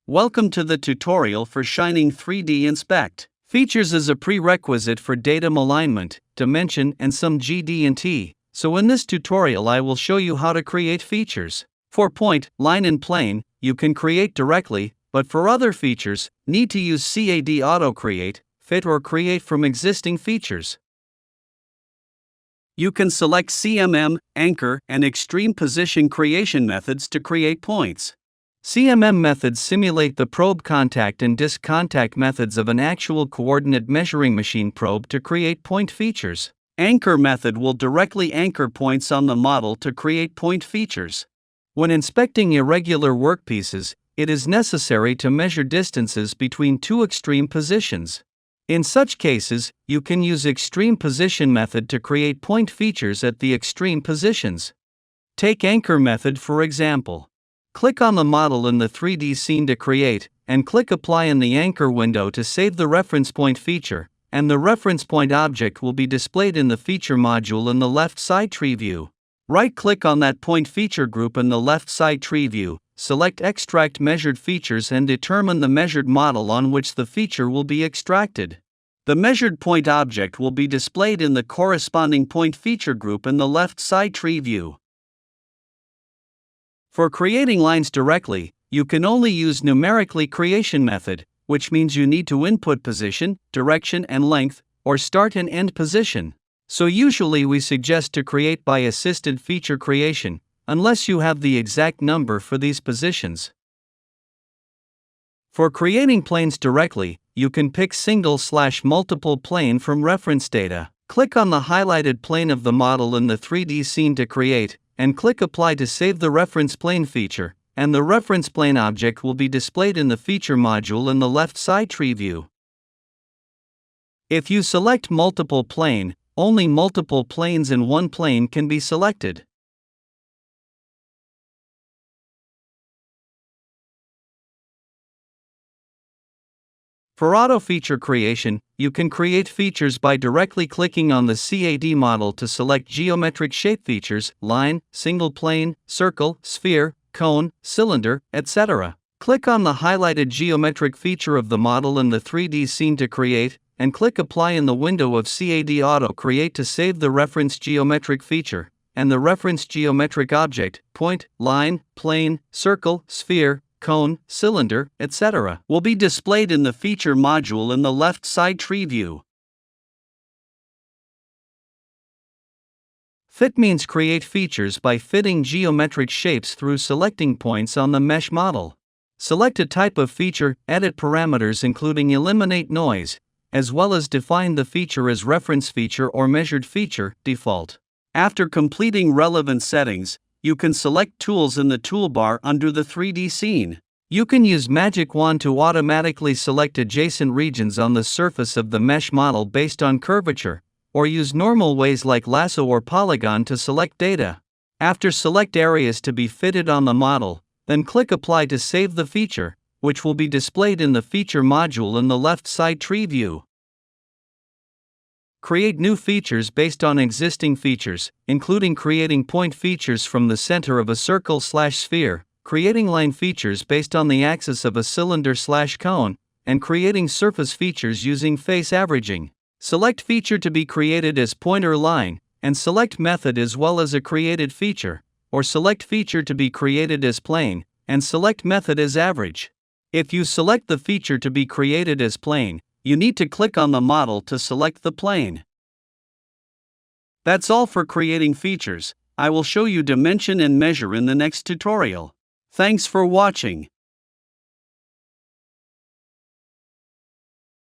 Welcome to the tutorial for Shining 3D Inspect. Features is a prerequisite for datum alignment, dimension and some GD&T. So in this tutorial I will show you how to create features. For point, line and plane, you can create directly, but for other features, need to use CAD Auto Create, fit or create from existing features. You can select CMM, anchor, and extreme position creation methods to create points. CMM methods simulate the probe contact and disk contact methods of an actual coordinate measuring machine probe to create point features. Anchor method will directly anchor points on the model to create point features. When inspecting irregular workpieces, it is necessary to measure distances between two extreme positions. In such cases, you can use extreme position method to create point features at the extreme positions. Take anchor method for example. Click on the model in the 3D scene to create, and click Apply in the anchor window to save the reference point feature, and the reference point object will be displayed in the feature module in the left side tree view. Right-click on that point feature group in the left side tree view, select Extract Measured Features and determine the measured model on which the feature will be extracted. The measured point object will be displayed in the corresponding point feature group in the left side tree view. For creating lines directly, you can only use numerically creation method, which means you need to input position, direction and length, or start and end position. So usually we suggest to create by assisted feature creation, unless you have the exact number for these positions. For creating planes directly, you can pick single/multiple plane from reference data. Click on the highlighted plane of the model in the 3D scene to create, and click Apply to save the reference plane feature, and the reference plane object will be displayed in the feature module in the left side tree view. If you select multiple plane, only multiple planes in one plane can be selected. For auto feature creation, you can create features by directly clicking on the CAD model to select geometric shape features, line, single plane, circle, sphere, cone, cylinder, etc. Click on the highlighted geometric feature of the model in the 3D scene to create, and click Apply in the window of CAD Auto Create to save the reference geometric feature, and the reference geometric object, point, line, plane, circle, sphere, cone, cylinder, etc. will be displayed in the feature module in the left side tree view. Fit means create features by fitting geometric shapes through selecting points on the mesh model. Select a type of feature, edit parameters including eliminate noise, as well as define the feature as reference feature or measured feature, default. After completing relevant settings, you can select tools in the toolbar under the 3D scene. You can use Magic Wand to automatically select adjacent regions on the surface of the mesh model based on curvature, or use normal ways like lasso or polygon to select data. After select areas to be fitted on the model, then click Apply to save the feature, which will be displayed in the feature module in the left side tree view. Create new features based on existing features, including creating point features from the center of a circle/sphere, creating line features based on the axis of a cylinder/cone, and creating surface features using face averaging. Select feature to be created as point or line, and select method as well as a created feature, or select feature to be created as plane, and select method as average. If you select the feature to be created as plane, you need to click on the model to select the plane. That's all for creating features. I will show you dimension and measure in the next tutorial. Thanks for watching.